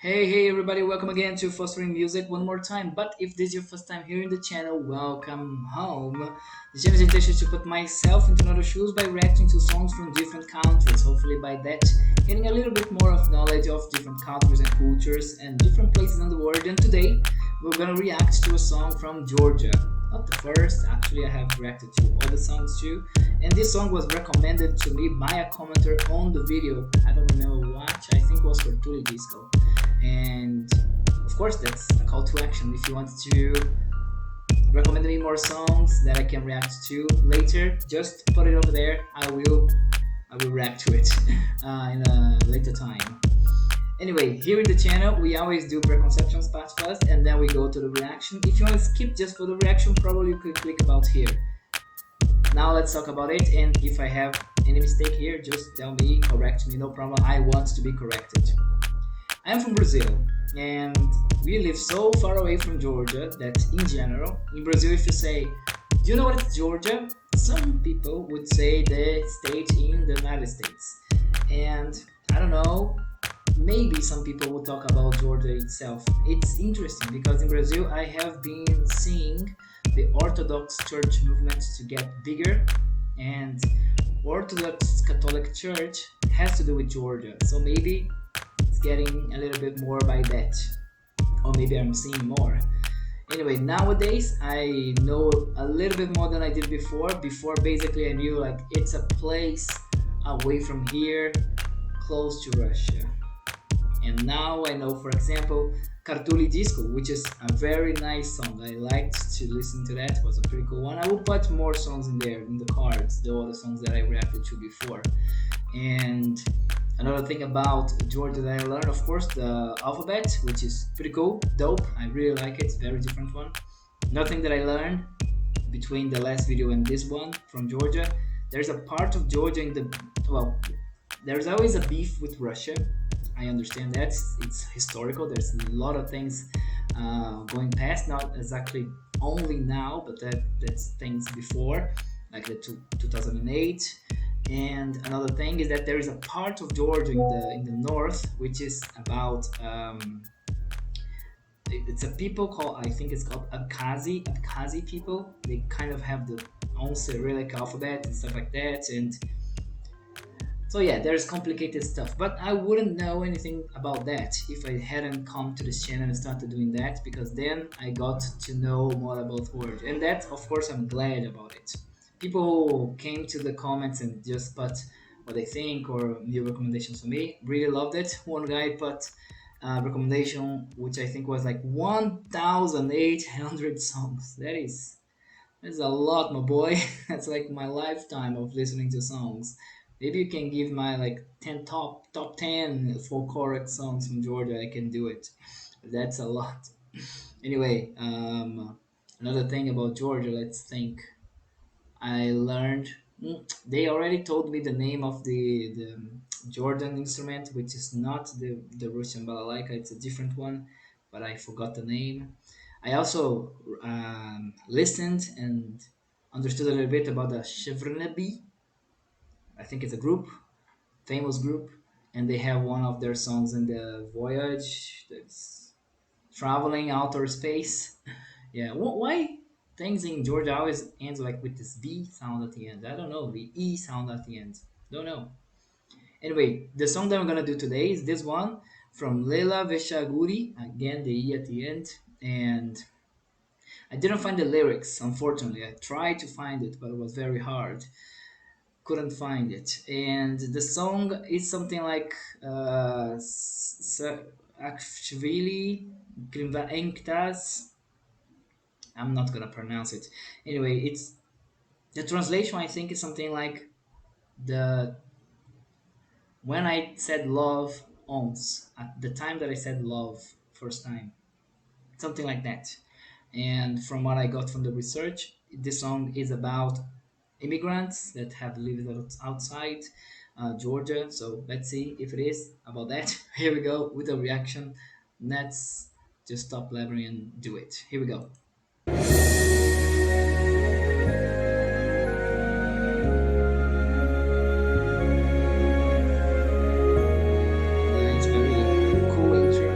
Hey everybody, welcome again to Fostering Music one more time. But if this is your first time here in the channel, welcome home. The channel is intention to put myself into other shoes by reacting to songs from different countries. Hopefully by that, getting a little bit more of knowledge of different countries and cultures and different places in the world. And today, we're gonna react to a song from Georgia. Not the first, actually I have reacted to other songs too. And this song was recommended to me by a commenter on the video. I don't remember what, I think it was for Tuli Disco. And of course that's a call to action. If you want to recommend me more songs that I can react to later, just put it over there. I will react to it in a later time. Anyway, here in the channel we always do preconceptions part first and then we go to the reaction. If you want to skip just for the reaction, probably you could click about here. Now let's talk about it, and if I have any mistake here, just tell me, correct me, no problem. I want to be corrected. I'm from Brazil, and we live so far away from Georgia that in general, in Brazil, if you say, do you know what is Georgia? Some people would say the state in the United States. And I don't know, maybe some people will talk about Georgia itself. It's interesting because in Brazil, I have been seeing the Orthodox Church movement to get bigger, and Orthodox Catholic Church has to do with Georgia. So maybe getting a little bit more by that, or maybe I'm seeing more. Anyway, nowadays I know a little bit more than I did before. Basically I knew like it's a place away from here, close to Russia. And now I know, for example, Cartuli Disco, which is a very nice song. I liked to listen to that. It was a pretty cool one. I will put more songs in there in the cards, the other songs that I reacted to before. And another thing about Georgia that I learned, of course, the alphabet, which is pretty cool, dope. I really like it. It's a very different one. Nothing that I learned between the last video and this one from Georgia. There's a part of Georgia in the, well, there's always a beef with Russia. I understand that. It's historical. There's a lot of things going past, not exactly only now, but that's things before, like the 2008. And another thing is that there is a part of Georgia in the north, which is about it's a people called, I think it's called Abkhazi people. They kind of have the own Cyrillic alphabet and stuff like that. And so yeah, there's complicated stuff, but I wouldn't know anything about that if I hadn't come to this channel and started doing that, because then I got to know more about words, and that, of course, I'm glad about it. People who came to the comments and just put what they think or new recommendations for me, really loved it. One guy put a recommendation which I think was like 1,800 songs. That's a lot, my boy. That's like my lifetime of listening to songs. Maybe you can give my like 10 top 10 folkloric songs from Georgia. I can do it. That's a lot. Anyway, another thing about Georgia. Let's think. I learned. They already told me the name of the Jordan instrument, which is not the Russian balalaika. It's a different one, but I forgot the name. I also listened and understood a little bit about the Chevrolet. I think it's a group, famous group, and they have one of their songs in the Voyage that's traveling outer space. Yeah, why things in Georgia always ends like with this B sound at the end? I don't know, the E sound at the end. Don't know. Anyway, the song that I'm gonna do today is this one from Lela Veshaguri. Again, the E at the end, and I didn't find the lyrics, unfortunately. I tried to find it, but it was very hard. Couldn't find it. And the song is something like Akshvili Enktas. I'm not gonna pronounce it. Anyway, it's the translation, I think, is something like the when I said love once, at the time that I said love first time, something like that. And from what I got from the research, this song is about immigrants that have lived outside Georgia. So let's see if it is about that. Here we go with a reaction. Let's just stop blabbering and do it. Here we go. It's very cool intro.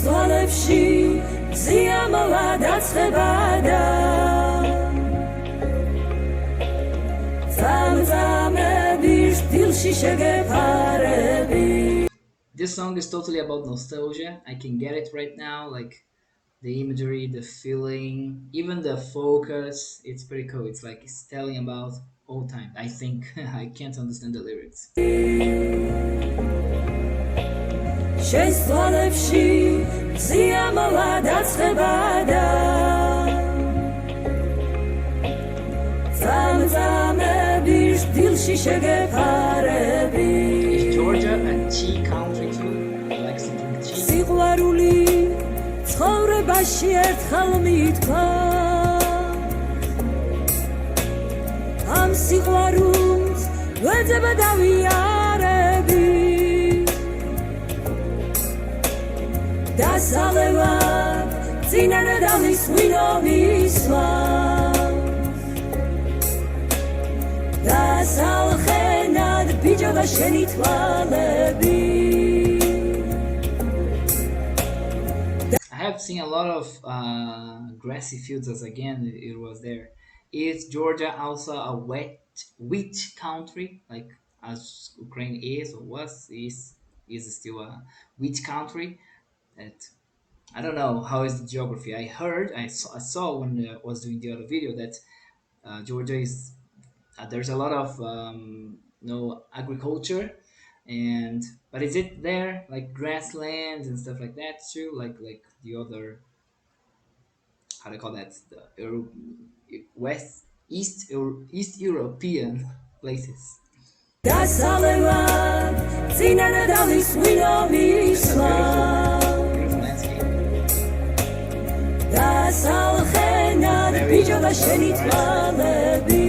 ზვალებში ზიამალა დაწყება და წამწამების დილში შეგეფარები. This song is totally about nostalgia. I can get it right now, like the imagery, the feeling, even the focus. It's pretty cool. It's like it's telling about old time. I think I can't understand the lyrics. შენს თვალებში ზიამალა დაწყება და წამწამების დილში შეგეფარები. Is Georgia a tea country too? I like something tea. სიყვარული ცხოვრებაში ერთხელ მითქვამს ამ სიყვარულს ვეძება დავიარები დასალევად წინარე დალის ღვინო მისვამს დასალხენად ბიჯობა შენი თვალები. I have seen a lot of grassy fields as again it was there. Is Georgia also a wheat country, like as Ukraine is or is still a wheat country? That I don't know how is the geography. I saw when I was doing the other video that Georgia is there's a lot of agriculture, and but is it there like grasslands and stuff like that too, like the other, how do you call that, the East European places? დასალევად წინარე დალის ღვინო მისვამს Beautiful landscape. დასალხენად ბიჯობა შენი თვალები.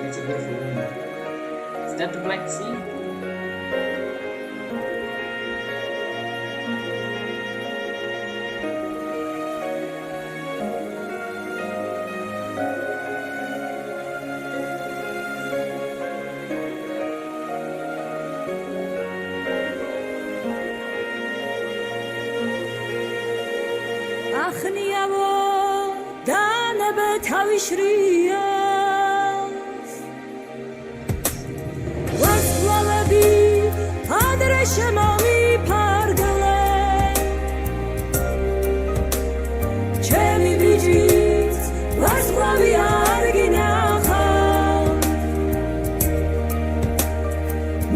It's a beautiful woman. Is that the Black Sea? ახნიავო დანებე თავიშრიას ვარსკვლავები ადრე შემომიფარგლენ ჩემი ბიჭიც ვარსკვლავი არ გინახა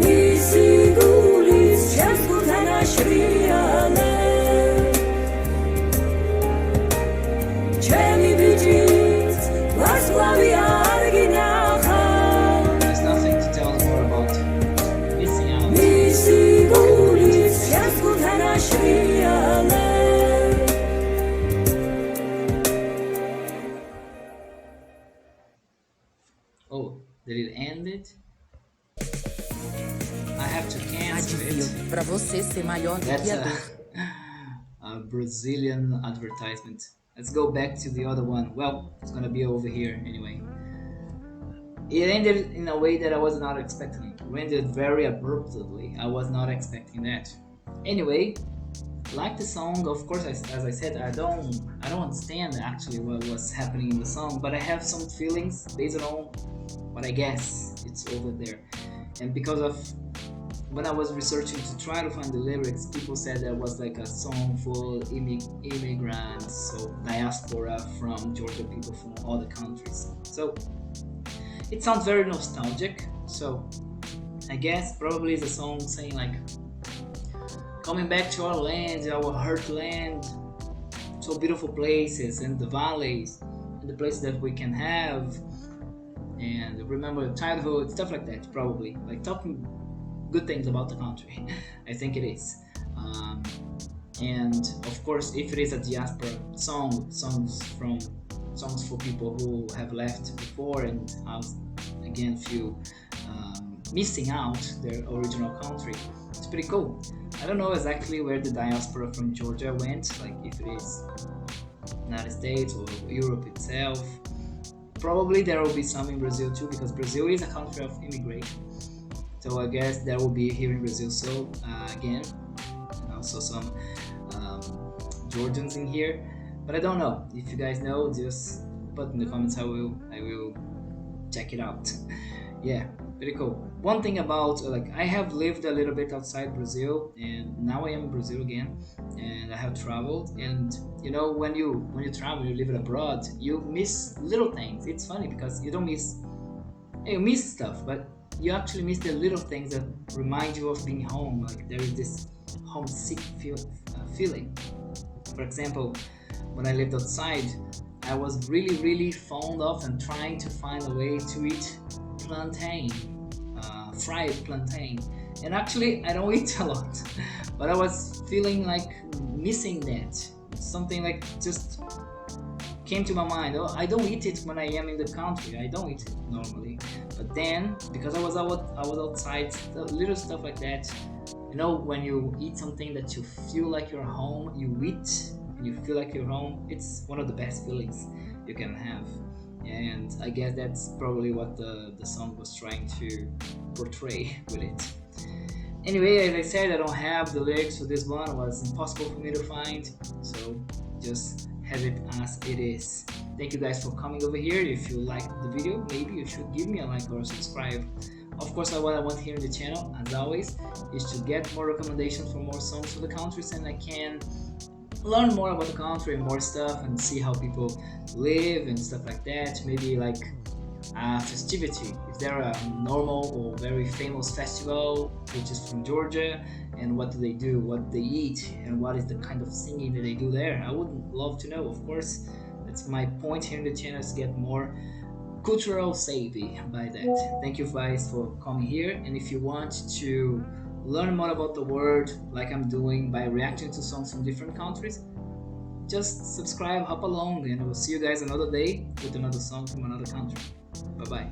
მისი გულის ჩემს გულთან აშრიალე ჩემი ბიჭიც ვარსკვლავი არ გინახა. There's nothing to tell more about missing out. მისი გულის ჩემს გულთან აშრიალე Oh, did it end it? I have to cancel it. Pra você ser maior do That's que a dor. a Brazilian advertisement. Let's go back to the other one. Well, it's gonna be over here anyway. It ended in a way that I was not expecting. It ended very abruptly. I was not expecting that. Anyway, like the song, of course, as I said, I don't understand actually what was happening in the song, but I have some feelings based on what I guess it's over there. And because of when I was researching to try to find the lyrics, people said that was like a song for immigrants, so diaspora from Georgia, people from other countries. So it sounds very nostalgic. So I guess probably it's a song saying like coming back to our land, our heartland, so beautiful places and the valleys and the places that we can have and remember childhood, stuff like that. Probably like talking good things about the country. I think it is. And of course, if it is a diaspora song, songs for people who have left before and again feel missing out their original country, it's pretty cool. I don't know exactly where the diaspora from Georgia went, like if it is United States or Europe itself. Probably there will be some in Brazil too, because Brazil is a country of immigration. So I guess there will be here in Brazil. So again, and also some Georgians in here, but I don't know. If you guys know, just put in the comments. I will check it out. Yeah, pretty cool. One thing about like I have lived a little bit outside Brazil, and now I am in Brazil again, and I have traveled. And you know, when you travel, you live abroad, you miss little things. It's funny because you don't miss, you miss stuff, but you actually miss the little things that remind you of being home. Like there is this homesick feeling. For example, when I lived outside, I was really fond of and trying to find a way to eat plantain, fried plantain. And actually, I don't eat a lot, but I was feeling like missing that. Something like just came to my mind. Oh, I don't eat it when I am in the country. I don't eat it normally. But then, because I was outside, little stuff like that. You know, when you eat something that you feel like you're home, you eat and you feel like you're home. It's one of the best feelings you can have. And I guess that's probably what the song was trying to portray with it. Anyway, as I said, I don't have the lyrics for this one. It was impossible for me to find, so just have it as it is. Thank you guys for coming over here. If you liked the video, maybe you should give me a like or subscribe. Of course, what I want here in the channel, as always, is to get more recommendations for more songs for the countries, and I can learn more about the country and more stuff, and see how people live and stuff like that. Maybe like festivity, if there are a normal or very famous festival which is from Georgia, and what do they do, what they eat, and what is the kind of singing that they do there. I would love to know. Of course, that's my point here in the channel, is to get more cultural savvy by that. Thank you guys for coming here, and if you want to learn more about the world like I'm doing by reacting to songs from different countries, just subscribe, hop along, and I will see you guys another day with another song from another country. Bye bye.